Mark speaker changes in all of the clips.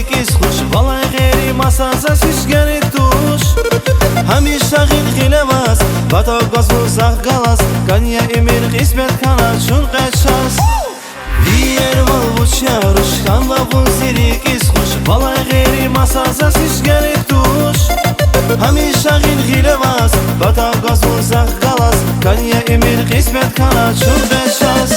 Speaker 1: زیریکیز خوش والای غیری مسازه سیشگری توش همیشه غیر خیلواز بطا گاز و زخ گلاز گانیا امیر قسمت kanat şun kaças Diğer mal bu çarış kanla bu zirikiz hoş Valay gayri masasa sişgeri tuş Hamisha gil gilevaz bata gaz uzak galas Kanya emir kısmet kanat şun kaças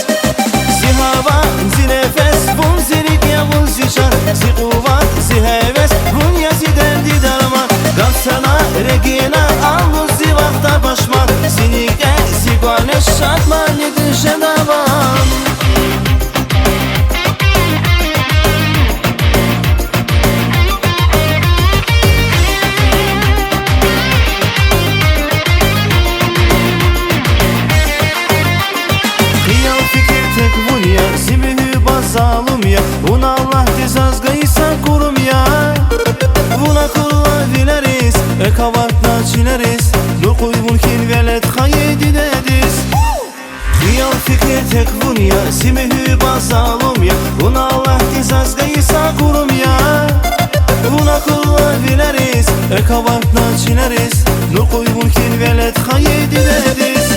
Speaker 1: Si hava si nefes bun zirik ya bun zişar Si kuvat si heves bun yaziden didarman Gapsana regina allu si vakta başman Sinike si gane şatman yedişe davan Zalım ya Buna Allah dizazgaysa kurum ya Buna kulla dileriz Kavatla çileriz Nur koymun kin velet hayedi dediz Hiyal fikri tek bun ya Simihü bazalım ya Buna Allah dizazgaysa kurum ya Buna kulla dileriz Kavatla çileriz Nur koymun kin velet hayedi dediz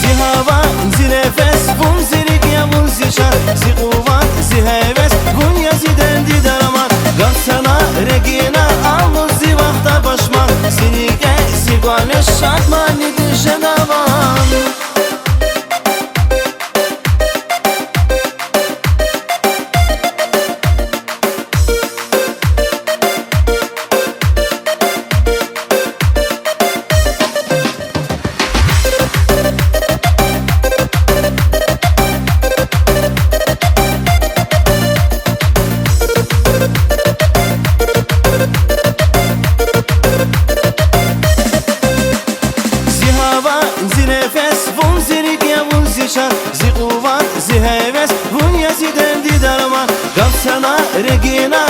Speaker 1: Zihava zinefes bun zirik ya bun zişar Si kuvat si heves bun yaziden didaraman Gapsana regina allu si vakta başman Sinike si gane şatman yedişe davan Zinefes bun zirik ya bun zişar Zi kuvat zi heves bun yaziden didarman Gapsana regina